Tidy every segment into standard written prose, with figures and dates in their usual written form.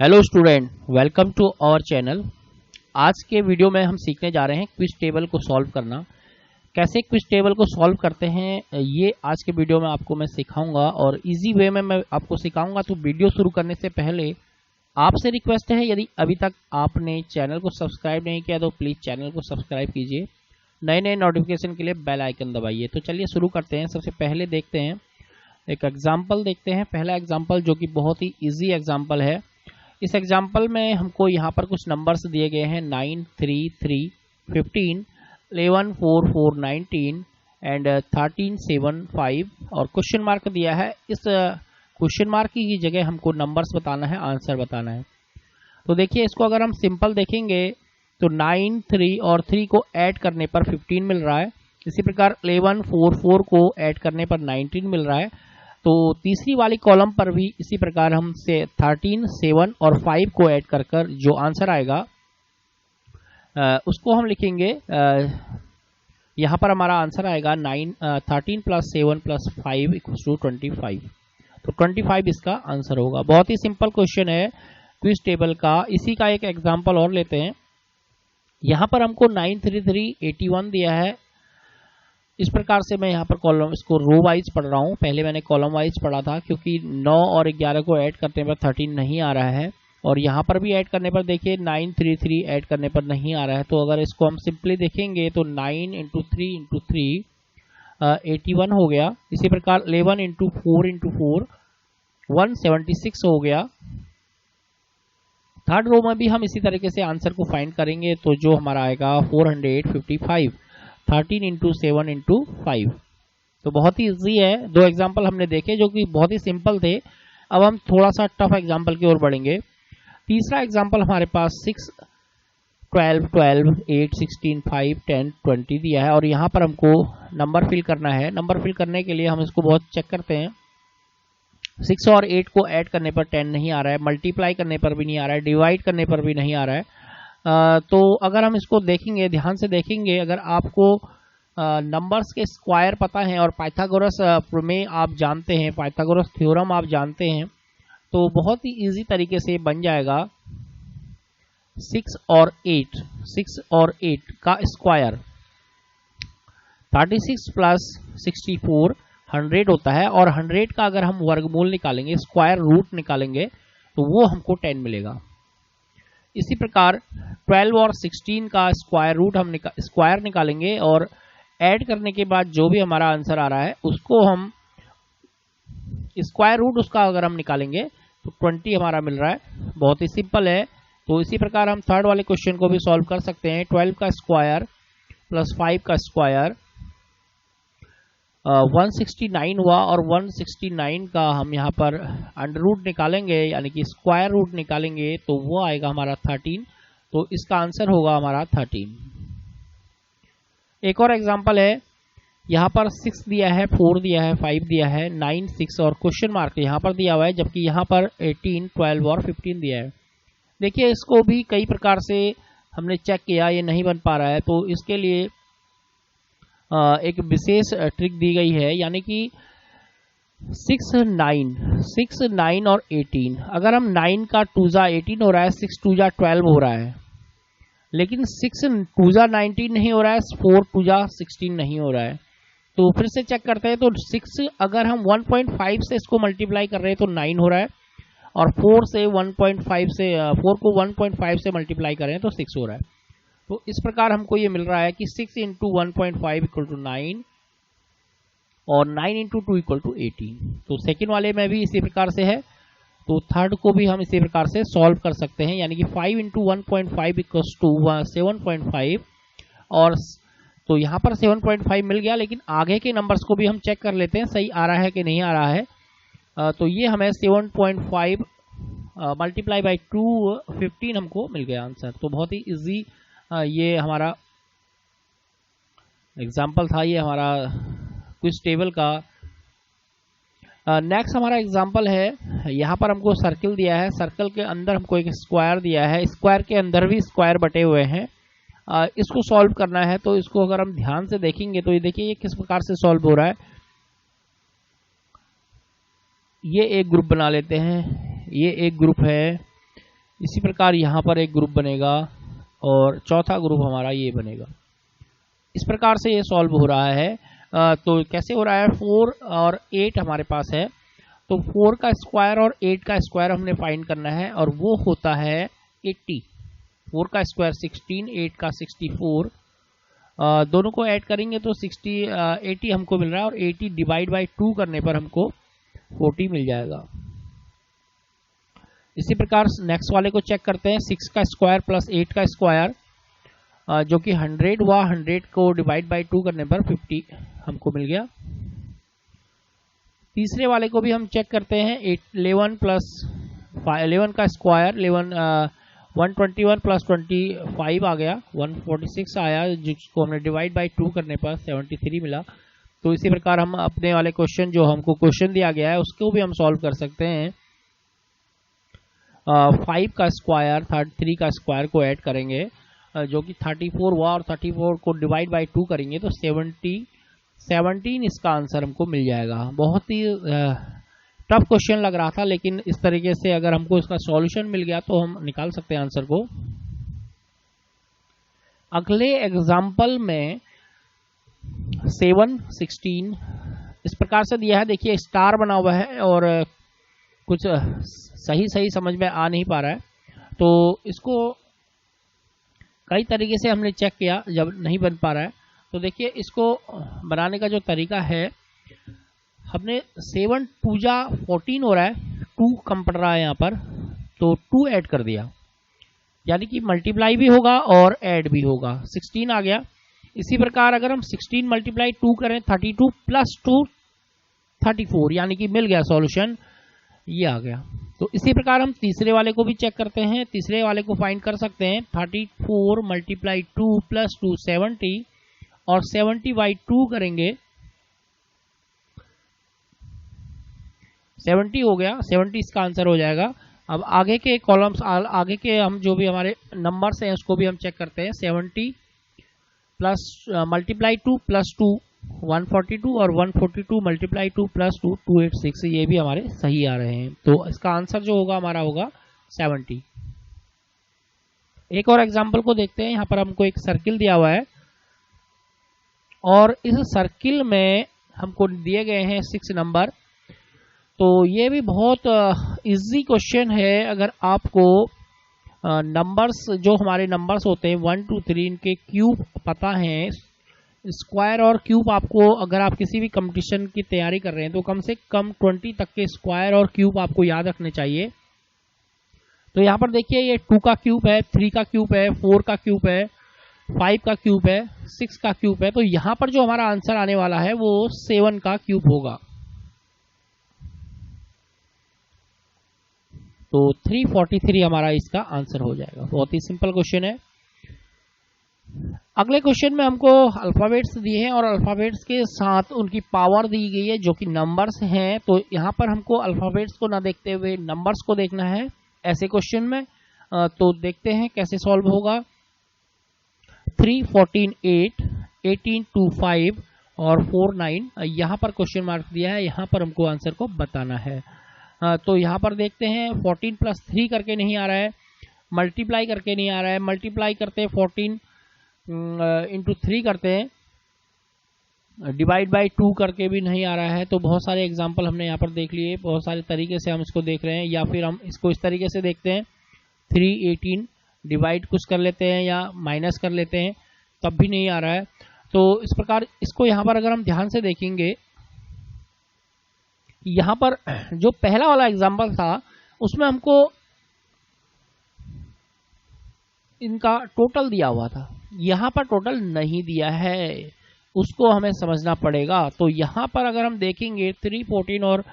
Hello student, welcome to our channel. आज के video में हम सीखने जा रहे हैं क्विज टेबल को सॉल्व करना। कैसे क्विज टेबल को सॉल्व करते हैं ये आज के वीडियो में आपको मैं सिखाऊंगा और इजी वे में मैं आपको सिखाऊंगा। तो वीडियो शुरू करने से पहले आपसे रिक्वेस्ट है, यदि अभी तक आपने चैनल को सब्सक्राइब नहीं किया तो प्लीज़ चैनल को सब्सक्राइब कीजिए। नए नए नोटिफिकेशन के लिए बेल आइकन दबाइए। तो चलिए शुरू करते हैं। सबसे पहले देखते हैं, एक एग्जाम्पल देखते हैं। पहला एग्जाम्पल जो कि बहुत ही ईजी एग्जाम्पल है। इस एग्जाम्पल में हमको यहाँ पर कुछ नंबर्स दिए गए हैं 9, 3, 3, 15, 11, 4, 4, 19 एंड 13, 7, 5 और क्वेश्चन मार्क दिया है। इस क्वेश्चन मार्क की जगह हमको नंबर्स बताना है, आंसर बताना है। तो देखिए, इसको अगर हम सिंपल देखेंगे तो 9, 3 और 3 को ऐड करने पर 15 मिल रहा है। इसी प्रकार 11, 4, 4 को ऐड करने पर 19 मिल रहा है। तो तीसरी वाली कॉलम पर भी इसी प्रकार हम से 13, 7 और 5 को ऐड कर कर जो आंसर आएगा उसको हम लिखेंगे। यहाँ पर हमारा आंसर आएगा 13 + 7 + 5 = 25। तो 25 इसका आंसर होगा। बहुत ही सिंपल क्वेश्चन है क्विज टेबल का। इसी का एक एग्जाम्पल और लेते हैं। यहाँ पर हमको 933 81 दिया है। इस प्रकार से मैं यहाँ पर कॉलम इसको रो वाइज पढ़ रहा हूँ। पहले मैंने कॉलम वाइज पढ़ा था क्योंकि 9 और 11 को ऐड करने पर 13 नहीं आ रहा है और यहाँ पर भी ऐड करने पर देखिए 933 ऐड करने पर नहीं आ रहा है। तो अगर इसको हम सिंपली देखेंगे तो 9 × 3 × 3 81 हो गया। इसी प्रकार 11 × 4 × 4 176 हो गया। थर्ड रो में भी हम इसी तरीके से आंसर को फाइंड करेंगे तो जो हमारा आएगा 455। 13 × 7 × 5। तो बहुत ही इजी है। दो एग्जाम्पल हमने देखे जो कि बहुत ही सिंपल थे। अब हम थोड़ा सा टफ एग्जाम्पल की ओर बढ़ेंगे। तीसरा एग्जाम्पल हमारे पास 6, 12, 12, 8, 16, 5, 10, 20 दिया है और यहाँ पर हमको नंबर फिल करना है। नंबर फिल करने के लिए हम इसको बहुत चेक करते हैं। 6 और 8 को ऐड करने पर 10 नहीं आ रहा है, मल्टीप्लाई करने पर भी नहीं आ रहा है, डिवाइड करने पर भी नहीं आ रहा है। तो अगर हम इसको देखेंगे, ध्यान से देखेंगे, अगर आपको नंबर्स के स्क्वायर पता है और पाइथागोरस प्रमेय आप जानते हैं, पाइथागोरस थ्योरम आप जानते हैं, तो बहुत ही इजी तरीके से बन जाएगा 6 और 8 का स्क्वायर 36 + 64 100 होता है और 100 का अगर हम वर्गमूल निकालेंगे, स्क्वायर रूट निकालेंगे, तो वो हमको 10 मिलेगा। इसी प्रकार 12 और 16 का स्क्वायर रूट हम स्क्वायर निकालेंगे और ऐड करने के बाद जो भी हमारा आंसर आ रहा है उसको हम स्क्वायर रूट उसका अगर हम निकालेंगे तो 20 हमारा मिल रहा है। बहुत ही सिंपल है। तो इसी प्रकार हम थर्ड वाले क्वेश्चन को भी सॉल्व कर सकते हैं। 12 का स्क्वायर + 5 का स्क्वायर 169 हुआ और 169 का हम यहाँ पर अंडर रूट निकालेंगे, यानी कि स्क्वायर रूट निकालेंगे, तो वो आएगा हमारा 13। तो इसका आंसर होगा हमारा 13। एक और एग्जांपल है। यहाँ पर 6 दिया है, 4 दिया है, 5 दिया है, 9, 6 और क्वेश्चन मार्क यहाँ पर दिया हुआ है, जबकि यहाँ पर 18, 12 और 15 दिया है। देखिए, इसको भी कई प्रकार से हमने चेक किया, ये नहीं बन पा रहा है। तो इसके लिए एक विशेष ट्रिक दी गई है, यानी कि 6, 9 और 18। अगर हम 9 का 2 जा 18 हो रहा है, 6 2 जा 12 हो रहा है, लेकिन 6 2 जा 19 नहीं हो रहा है, 4 2 जा 16 नहीं हो रहा है। तो फिर से चेक करते हैं। तो 6 अगर हम 1.5 से इसको मल्टीप्लाई कर रहे हैं तो 9 हो रहा है और 4 से 1.5 से 4 को 1.5 से मल्टीप्लाई करें तो 6 हो रहा है। तो इस प्रकार हमको ये मिल रहा है कि 6 × 1.5 = 9 और 9 × 2 = 18। तो सेकेंड वाले में भी इसी प्रकार से है। तो थर्ड को भी हम इसी प्रकार से सॉल्व कर सकते हैं, यानी कि 5 × 1.5 = 7.5 और तो यहाँ पर 7.5 मिल गया। लेकिन आगे के नंबर्स को भी हम चेक कर लेते हैं, सही आ रहा है कि नहीं आ रहा है। तो ये हमें 7.5 मल्टीप्लाई बाई 2 15 हमको मिल गया आंसर। तो बहुत ही इजी ये हमारा एग्जाम्पल था, ये हमारा क्विज टेबल का। नेक्स्ट हमारा एग्जाम्पल है। यहाँ पर हमको सर्किल दिया है, सर्कल के अंदर हमको एक स्क्वायर दिया है, स्क्वायर के अंदर भी स्क्वायर बटे हुए हैं। इसको सॉल्व करना है। तो इसको अगर हम ध्यान से देखेंगे तो ये देखिए, ये किस प्रकार से सॉल्व हो रहा है। ये एक ग्रुप बना लेते हैं, ये एक ग्रुप है, इसी प्रकार यहाँ पर एक ग्रुप बनेगा और चौथा ग्रुप हमारा ये बनेगा। इस प्रकार से ये सॉल्व हो रहा है। तो कैसे हो रहा है, 4 और 8 हमारे पास है, तो 4 का स्क्वायर और 8 का स्क्वायर हमने फाइंड करना है और वो होता है 80। 4 का स्क्वायर 16, 8 का 64, दोनों को ऐड करेंगे तो 80 हमको मिल रहा है और 80 डिवाइड बाई 2 करने पर हमको 40 मिल जाएगा। इसी प्रकार नेक्स्ट वाले को चेक करते हैं। 6 का स्क्वायर प्लस 8 का स्क्वायर जो कि 100 हुआ, 100 को डिवाइड बाई 2 करने पर 50 हमको मिल गया। तीसरे वाले को भी हम चेक करते हैं। 11 प्लस 11 का स्क्वायर 121 प्लस 25 आ गया, 146 आया, जिसको हमने डिवाइड बाई 2 करने पर 73 मिला। तो इसी प्रकार हम अपने वाले क्वेश्चन जो हमको क्वेश्चन दिया गया है उसको भी हम सॉल्व कर सकते हैं। 5 का स्क्वायर 3 का स्क्वायर को ऐड करेंगे जो कि 34 हुआ और 34 को डिवाइड बाई 2 करेंगे तो 17 इसका आंसर हमको मिल जाएगा। बहुत ही टफ क्वेश्चन लग रहा था, लेकिन इस तरीके से अगर हमको इसका सॉल्यूशन मिल गया तो हम निकाल सकते हैं आंसर को। अगले एग्जाम्पल में 7, 16 इस प्रकार से दिया है। देखिए स्टार बना हुआ है और कुछ सही समझ में आ नहीं पा रहा है, तो इसको कई तरीके से हमने चेक किया, जब नहीं बन पा रहा है तो देखिए इसको बनाने का जो तरीका है, हमने 7 2 जा 14 हो रहा है, 2 कम पड़ रहा है यहाँ पर, तो 2 ऐड कर दिया, यानी कि मल्टीप्लाई भी होगा और ऐड भी होगा, 16 आ गया। इसी प्रकार अगर हम 16 मल्टीप्लाई 2 करें 32 प्लस 2 34, यानी कि मिल गया सॉल्यूशन, ये आ गया। तो इसी प्रकार हम तीसरे वाले को भी चेक करते हैं। तीसरे वाले को फाइंड कर सकते हैं। 34 मल्टीप्लाई 2 प्लस 2 70 और 70 बाई 2 करेंगे, 70 हो गया, 70 इसका आंसर हो जाएगा। अब आगे के कॉलम्स, आगे के हम जो भी हमारे नंबर्स हैं उसको भी हम चेक करते हैं। 70 प्लस मल्टीप्लाई 2 प्लस 2 142 और 142 मल्टीप्लाई 2 प्लस 2 286, ये भी हमारे सही आ रहे हैं। तो इसका आंसर जो होगा हमारा होगा 70। एक और एग्जांपल को देखते हैं। यहाँ पर हमको एक सर्किल दिया हुआ है और इस सर्किल में हमको दिए गए हैं 6 नंबर। तो ये भी बहुत इजी क्वेश्चन है। अगर आपको नंबर्स, जो हमारे नंबर्स होते हैं 1 2 3, इनके क्यूब पता है, स्क्वायर और क्यूब आपको, अगर आप किसी भी कंपटीशन की तैयारी कर रहे हैं तो कम से कम 20 तक के स्क्वायर और क्यूब आपको याद रखने चाहिए। तो यहाँ पर देखिए ये 2 का क्यूब है, 3 का क्यूब है, 4 का क्यूब है, 5 का क्यूब है, 6 का क्यूब है। तो यहाँ पर जो हमारा आंसर आने वाला है वो 7 का क्यूब होगा। तो 343 हमारा इसका आंसर हो जाएगा। बहुत ही सिंपल क्वेश्चन है। अगले क्वेश्चन में हमको अल्फाबेट्स दिए हैं और अल्फाबेट्स के साथ उनकी पावर दी गई है जो कि नंबर्स हैं। तो यहाँ पर हमको अल्फाबेट्स को ना देखते हुए नंबर्स को देखना है ऐसे क्वेश्चन में। तो देखते हैं कैसे सॉल्व होगा। 3 14 8, 18 2 5 और 4 9, यहाँ पर क्वेश्चन मार्क दिया है, यहाँ पर हमको आंसर को बताना है। तो यहाँ पर देखते हैं 14 प्लस 3 करके नहीं आ रहा है, मल्टीप्लाई करके नहीं आ रहा है, मल्टीप्लाई करते हैं 14 इंटू 3 करते हैं, डिवाइड बाई 2 करके भी नहीं आ रहा है। तो बहुत सारे एग्जांपल हमने यहाँ पर देख लिए, बहुत सारे तरीके से हम इसको देख रहे हैं, या फिर हम इसको इस तरीके से देखते हैं 3 18 डिवाइड कुछ कर लेते हैं या माइनस कर लेते हैं, तब भी नहीं आ रहा है। तो इस प्रकार इसको यहाँ पर अगर हम ध्यान से देखेंगे, यहाँ पर जो पहला वाला एग्जाम्पल था उसमें हमको इनका टोटल दिया हुआ था, यहाँ पर टोटल नहीं दिया है, उसको हमें समझना पड़ेगा। तो यहाँ पर अगर हम देखेंगे 3 14 और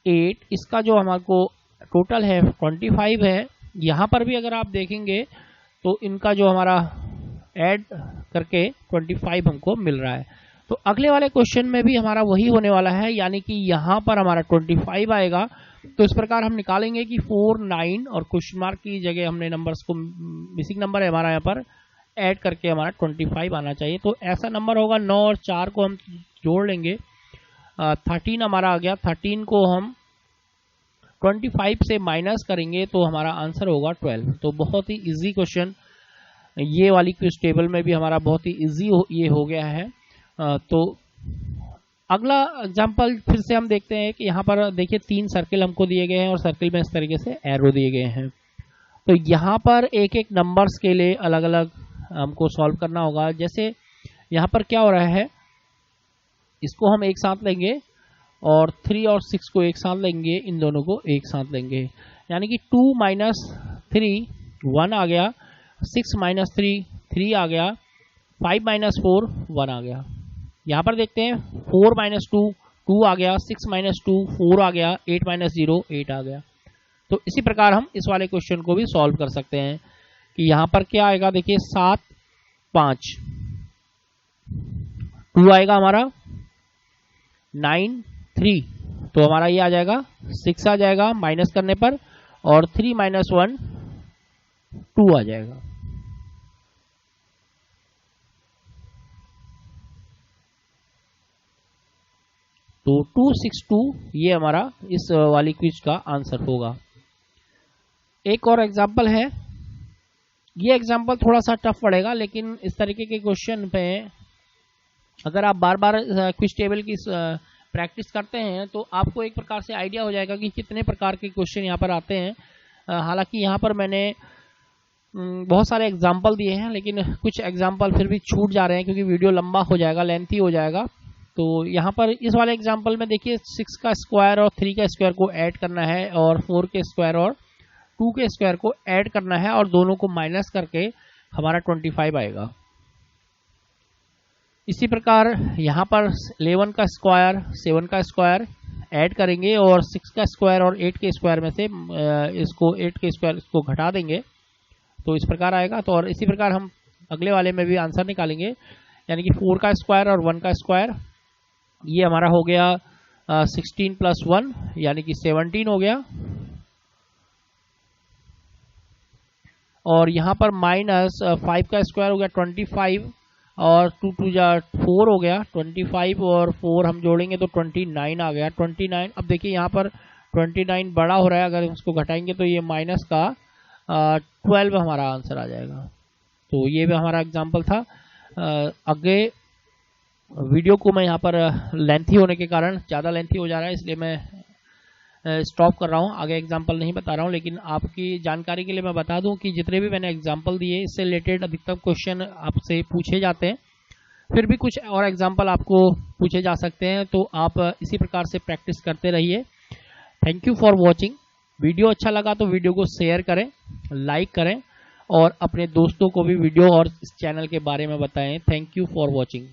8, इसका जो हमारे को टोटल है 25 है। यहाँ पर भी अगर आप देखेंगे तो इनका जो हमारा ऐड करके 25 हमको मिल रहा है। तो अगले वाले क्वेश्चन में भी हमारा वही होने वाला है, यानी कि यहाँ पर हमारा 25 आएगा। तो इस प्रकार हम निकालेंगे कि 4 9 और क्वेश्चन मार्क की जगह हमने नंबर्स को, मिसिंग नंबर है हमारा यहाँ पर, ऐड करके हमारा 25 आना चाहिए। तो ऐसा नंबर होगा 9 और 4 को हम जोड़ लेंगे, 13 हमारा आ गया। 13 को हम 25 से माइनस करेंगे तो हमारा आंसर होगा 12। तो बहुत ही इजी क्वेश्चन, ये वाली क्विज टेबल में भी हमारा बहुत ही इजी ये हो गया है। तो अगला एग्जांपल फिर से हम देखते हैं कि यहाँ पर देखिए 3 सर्किल हमको दिए गए हैं और सर्किल में इस तरीके से एरो दिए गए हैं। तो यहाँ पर एक एक नंबर्स के लिए अलग अलग हमको सॉल्व करना होगा। जैसे यहाँ पर क्या हो रहा है, इसको हम एक साथ लेंगे और 3 और 6 को एक साथ लेंगे, इन दोनों को एक साथ लेंगे, यानी कि 2 माइनस 3 1 आ गया, 6 माइनस 3 3 आ गया, 5 माइनस 4 1 आ गया। यहाँ पर देखते हैं 4 माइनस 2 2 आ गया, 6 माइनस 2 4 आ गया, 8 माइनस 0 8 आ गया। तो इसी प्रकार हम इस वाले क्वेश्चन को भी सॉल्व कर सकते हैं कि यहाँ पर क्या आएगा, देखिए 7 5 2 आएगा हमारा, 9 3, तो हमारा ये आ जाएगा 6 आ जाएगा माइनस करने पर, और 3 माइनस 1 2 आ जाएगा। तो 262 ये हमारा इस वाली क्विज का आंसर होगा। एक और एग्जाम्पल है, ये एग्जाम्पल थोड़ा सा टफ पड़ेगा, लेकिन इस तरीके के क्वेश्चन पे अगर आप बार बार क्विज टेबल की प्रैक्टिस करते हैं तो आपको एक प्रकार से आइडिया हो जाएगा कि कितने प्रकार के क्वेश्चन यहाँ पर आते हैं। हालांकि यहाँ पर मैंने बहुत सारे एग्जाम्पल दिए हैं, लेकिन कुछ एग्जाम्पल फिर भी छूट जा रहे हैं क्योंकि वीडियो लंबा हो जाएगा, लेंथी हो जाएगा। तो यहाँ पर इस वाले एग्जाम्पल में देखिए 6 का स्क्वायर और 3 का स्क्वायर को ऐड करना है, और 4 के स्क्वायर और 2 के स्क्वायर को ऐड करना है, और दोनों को माइनस करके हमारा 25 आएगा। इसी प्रकार यहाँ पर 11 का स्क्वायर 7 का स्क्वायर ऐड करेंगे, और 6 का स्क्वायर और 8 के स्क्वायर में से इसको 8 के स्क्वायर इसको घटा देंगे, तो इस प्रकार आएगा। तो और इसी प्रकार हम अगले वाले में भी आंसर निकालेंगे, यानी कि 4 का स्क्वायर और 1 का स्क्वायर, ये हमारा हो गया 16 प्लस 1 यानी कि 17 हो गया, और यहाँ पर माइनस 5 का स्क्वायर हो गया 25, और 2 2 जा 4 हो गया 25, और 4 हम जोड़ेंगे तो 29 आ गया 29। अब देखिए यहाँ पर 29 बड़ा हो रहा है, अगर इसको घटाएंगे तो ये माइनस का 12 हमारा आंसर आ जाएगा। तो ये भी हमारा एग्जाम्पल था। आगे वीडियो को मैं यहाँ पर लेंथी होने के कारण, ज़्यादा लेंथी हो जा रहा है, इसलिए मैं स्टॉप कर रहा हूँ, आगे एग्जाम्पल नहीं बता रहा हूँ। लेकिन आपकी जानकारी के लिए मैं बता दूँ कि जितने भी मैंने एग्जाम्पल दिए इससे रिलेटेड अधिकतर क्वेश्चन आपसे पूछे जाते हैं, फिर भी कुछ और एग्जाम्पल आपको पूछे जा सकते हैं, तो आप इसी प्रकार से प्रैक्टिस करते रहिए। Thank you for watching. Video अच्छा लगा तो वीडियो को शेयर करें, लाइक करें, और अपने दोस्तों को भी वीडियो और इस चैनल के बारे में बताएं। Thank you for watching.